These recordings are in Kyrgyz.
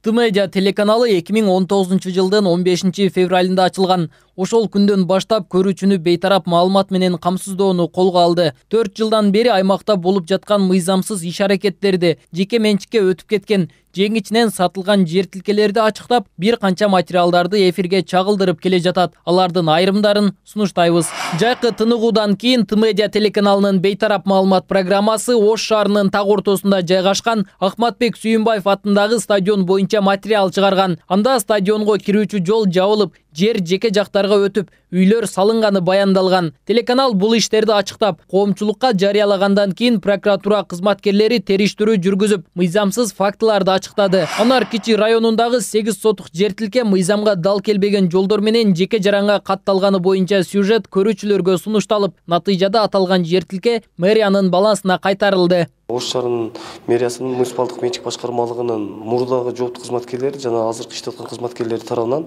Т-Медиа телеканалы 2019 жылдын 15 февралында ачылган. Ошол күндөн баштап көрүүчүнү бейтарап маалымат менен камсыздоону колго алды. 4 жылдан бери аймакта болуп жаткан мыйзамсыз иш-аракеттерди, жеке менчикке өтүп кеткен, жеңичинен сатылган жер тилкелерди ачыктап, бир канча материалдарды эфирге чагылдырып келе жатат. Алардын айрымдарын сунуштайбыз. Жайкы тыныгуудан кийин Т-Медиа телеканалынын бейтарап маалымат программасы Ош шаарынын так ортосунда жайгашкан Ахматбек Сүйүнбаев атындагы стадион боюнча материал чыгарган. Анда стадионго кирүүчү жол жабылып, жер жеке жактарга өтүп, үйлөр салынганы баяндалган. Телеканал бул иштерди ачыктап, коомчулукка жарыялагандан кийин прокуратура кызматкерлери териштирүү жүргүзүп, мыйзамсыз фактыларды ачыктады. Анар Кичи районундагы 8 сотук жер тилке мыйзамга дал келбеген жолдор менен жеке жаранга катталганы боюнча сюжет көрүүчүлөргө сунушталып, натыйжада аталган жер тилке мэриянын балансына кайтарылды. Ош шаарынын мэриясынын муниципалдык менчик башкармалыгынын мурдагы жооптуу кызматкерлери жана азыркы иштеп аткан кызматкерлери тарабынан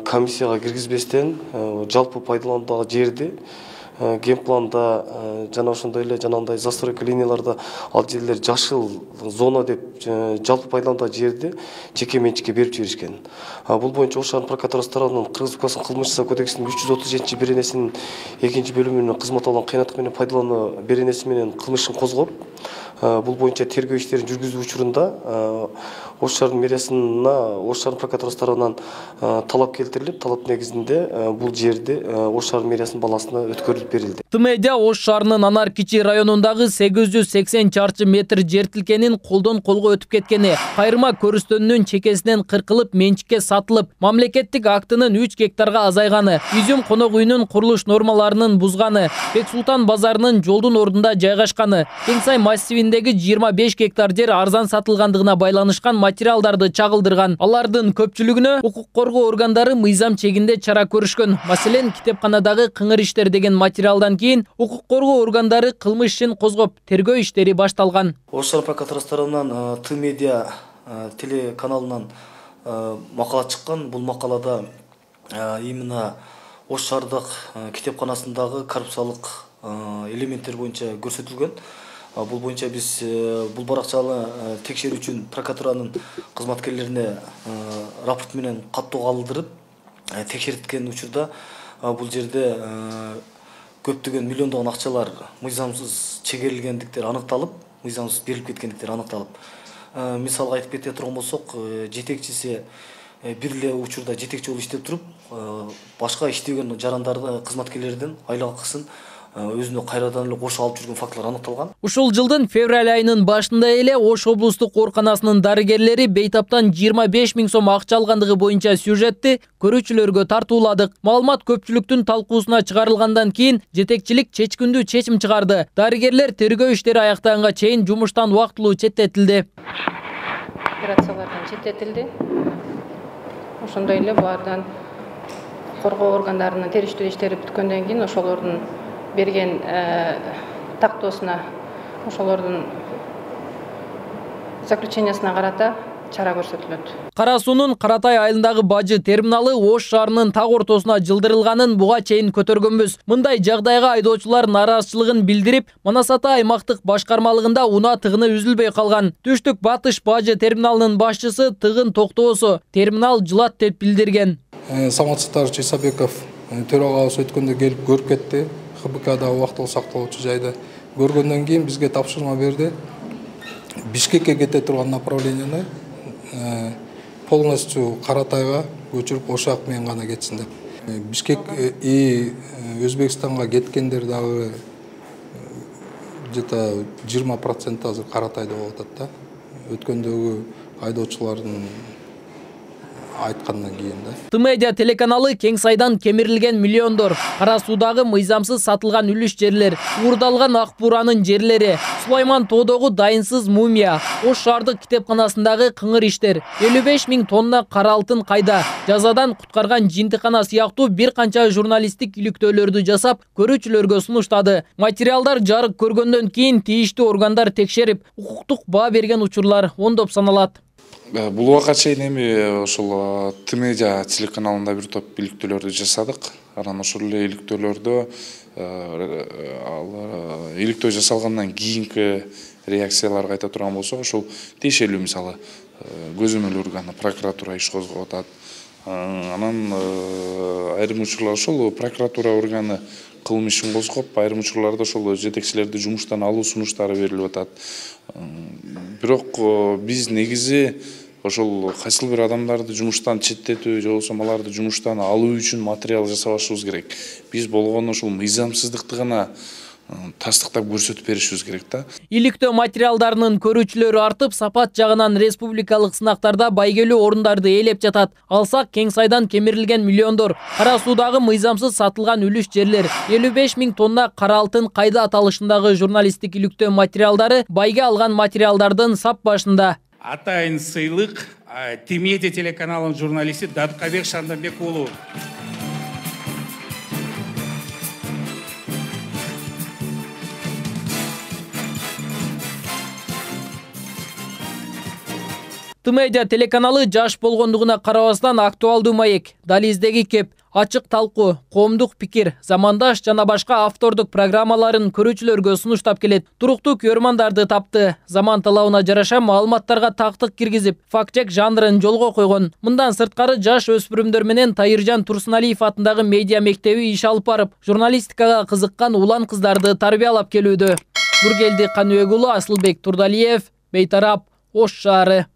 комиссияга киргизбестен жалпы пайдалануудагы жерди генпланда жана ошондой эле жанагындай застройка линияларда ал жерлер жашыл зона деп жалпы пайдалануудагы жерди жеке менчикке берип жиберишкен. Бул боюнча Ош шаарынын прокуратурасы тарабынан Кыргыз Республикасынын кылмыш иши кодексинин 337 беренесинин 2-бөлүмүнүн кызмат алган кыйнаттык менен пайдалануу беренеси менен кылмыш ишин козгоп, бул боюнча тергөө иштерин жүргүзүү учурунда Ош шаарынын мэриясына Ош шаарынын прокуратурасы тарабынан талап келтирилип, талап негизинде бул жерди Ош шаарынын мэриясынын балансына өткөрүлүп берилди. Т-Медиа Ош шаарынын Анар Кичи районундагы 880 чарчы метр жер тилкенин колдон колго өтүп кеткени, кайрыма көрүстөнүнүн чекесинен кыркылып менчикке сатылып, мамлекеттик актынын 3 гектарга азайганы, Үзүм конок үйүнүн курулуш нормаларынын бузганы, Бексултан базарынын жолдун ордунда жайгашканы, Кеңсай массивиндеги 25 гектар жер арзан сатылгандыгына байланышкан материалдарды чагылдырган. Алардын көпчүлүгүнө укук коргоо органдары мыйзам чегинде чара көрүшкөн. Маселен, китепканадагы кыңыр иштер деген материалдан кийин укук коргоо органдары кылмыш ишин козгоп, тергөө иштери башталган. Ош шаар прокуратурасы тарабынан Т-Медиа телеканалынан макала чыккан. Бул макалада именно Ош шаардык китепканасындагы коррупциялык элементтер боюнча көрсөтүлгөн. Бул боюнча биз бул баракчаны текшерүү үчүн прокуратуранын кызматкерлерине рапорт менен каттоо калтырып текшерткен учурда бул жерде көптөгөн миллиондогон акчалар мыйзамсыз чегерилгендиктери аныкталып, мыйзамсыз берилип кеткендиктери аныкталып. Мисалга айтып кете турган болсок, жетекчиси бир эле учурда жетекчи болуп иштеп туруп, башка иштеген жарандарды кызматкерлерден айлык акысын өзүнө кайрадан эле кошо алып жүргөн фактылар аныкталган. Ушул жылдын февраль айынын башында эле Ош облустук ооруканасынын дарыгерлери бейтаптан 25 000 сом акча алгандыгы боюнча сюжетти көрүүчүлөргө тартууладык. Маалымат көпчүлүктүн талкуусуна чыгарылгандан кийин жетекчилик чечкиндүү чечим чыгарды. Дарыгерлер тергөө иштери аяктаганга чейин жумуштан убактылуу четтетилди. Операциялардан четтетилди. Ошондой эле булардан коргоо органдарынын териштирүү иштери бүткөндөн кийин ошолордун берген тактоосуна, ошолордун заключениясына карата чара көрсөтүлөт. Кара суунун Каратай айылындагы бажы терминалы Ош шаарынын так ортосуна жылдырылганын буга чейин көтөргөнбүз. Мындай жагдайга айдоочулар нааразычылыгын билдирип, Манас Ата аймактык башкармалыгында унаа тыгыны үзүлбөй калган. Түштүк Батыш бажы терминалынын башчысы тыгын токтобосо терминал жылат деп билдирген. Самат Сатарович Исабеков төрагабыз өткөндө келип көрүп кетти. ХБКда убактылуу сактоочу жайда көргөндөн кийин бизге тапшырма берди. Бишкекке кете турган направленияны полностью Каратайга көчүрүп Ошак менен гана кетсин деп. Бишкек Өзбекстанга кеткендер дагы где-то 20% азыр Каратайда болуп атат да. Өткөндөгү айдоочулардын айткандан кийин да. Т-Медиа телеканалы Кеңсайдан кемирилген миллиондор, Кара суудагы мыйзамсыз сатылган үлүш жерлер, уурдалган ак буранын жерлери, Сулайман тоодогу дайынсыз мумия, Ош шаардык китепканасындагы кыңыр иштер, 55 000 тонна кара алтын кайда, жазадан куткарган жинтикана сыяктуу бир канча журналисттик иликтөөлөрдү жасап, көрүүчүлөргө сунуштады. Материалдар жарык көргөндөн кийин тийиштүү органдар текшерип, укуктук баа берген учурлар ондоп саналат. Бул убакка чейин эми ошол Т-Медиа телеканалында бир топ иликтөөлөрдү жасадык. Анан ошол эле иликтөөлөрдө иликтөө жасалгандан кийинки реакцияларга айта турган болсок, ошол тиешелүү мисалы көзөмөл органы прокуратура иш козгоп атат. Анан айрым учурлар ошол прокуратура органы кылмыш ишин козгоп, айрым учурларда ошол жетекчилерди жумуштан алуу сунуштары берилип атат. Бирок биз негизи ошол кайсыл бир адамдарды жумуштан четтетүү же болбосо аларды жумуштан алуу үчүн материал жасабашыбыз керек. Биз болгону ошол мыйзамсыздыкты гана тастыктап көрсөтүп беришибиз керек да. Иликтөө материалдарынын көрүүчүлөрү артып, сапат жагынан республикалык сынактарда байгелүү орундарды ээлеп жатат. Алсак кең сайдан кемирилген миллиондор, кара суудагы мыйзамсыз сатылган үлүш жерлер, 55 000 тонна кара алтын кайда аталышындагы журналисттик иликтөө материалдары байге алган материалдардын сап башында. Атайын сыйлык Тимедиа телеканалынын журналисти Даткабек Шандамбек уулу. Тимедиа телеканалы жаш болгондугуна карабастан актуалдуу маек, дализдеги кеп, ачык талкуу, коомдук пикир, замандаш жана башка автордук программаларын көрүүчүлөргө сунуштап келет. Туруктуу көрмандарды тапты. Заман талабына жараша маалыматтарга тактык киргизип, факт-чек жанрын жолго койгон. Мындан сырткары жаш өспүрүмдөр менен Тайыржан Турсуналиев атындагы медиа мектеби иш алып барып, журналистикага кызыккан улан кыздарды тарбиялап келүүдө. Нургелди Каныбек уулу, Асылбек Турдалиев, Бейтарап, Ош шаары.